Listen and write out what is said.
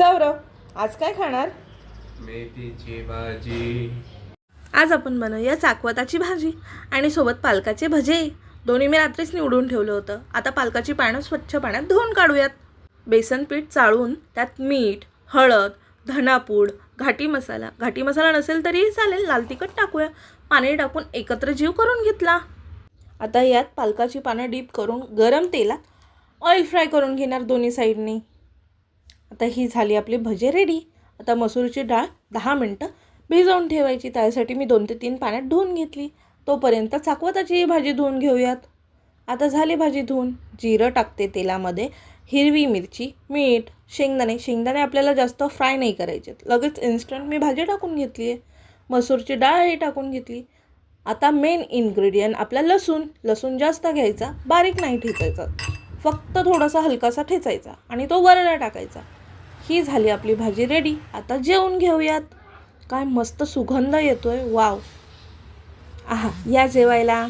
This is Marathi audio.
सौरभ, आज काय खाणार? मेथीची भाजी. आज आपण बनवूया चाकवताची भाजी आणि सोबत पालकाचे भजे. दोन्ही मी रात्रीच निवडून ठेवलं होतं. आता पालकाची पानं स्वच्छ पाण्यात धुवून काढूयात. बेसन पीठ चाळून त्यात मीठ, हळद, धनापूड, घाटी मसाला नसेल तरीही चालेल, लाल तिखट टाकूया. पाणी टाकून एकत्र जीव करून घेतला. आता यात पालकाची पानं डीप करून गरम तेलात ऑइल फ्राय करून घेणार दोन्ही साईडनी. आता ही झाली आपली भजे रेडी. आता मसूरची डाळ 10 मिनटं भिजवून ठेवायची. त्यासाठी मी 2 ते 3 पाण्यात धुवून घेतली. तोपर्यंत चाकवताची भाजी धुवून घेऊयात. आता झाली भाजी धुवून. जिरं टाकते तेलामध्ये, हिरवी मिरची, मीठ, शेंगदाणे आपल्याला जास्त फ्राय नाही करायचे. लगेच इन्स्टंट मी भाजी टाकून घेतली आहे. मसूरची डाळही टाकून घेतली. आता मेन इन्ग्रेडियंट आपला लसूण जास्त घ्यायचा, बारीक नाही ठेचायचा, फक्त थोडासा हलकासा ठेचायचा आणि तो वरला टाकायचा. ही झाली आपली भाजी रेडी. आता जेवून घेऊयात. काय मस्त सुगंध येतोय, वाव. आहा, या जेवायला.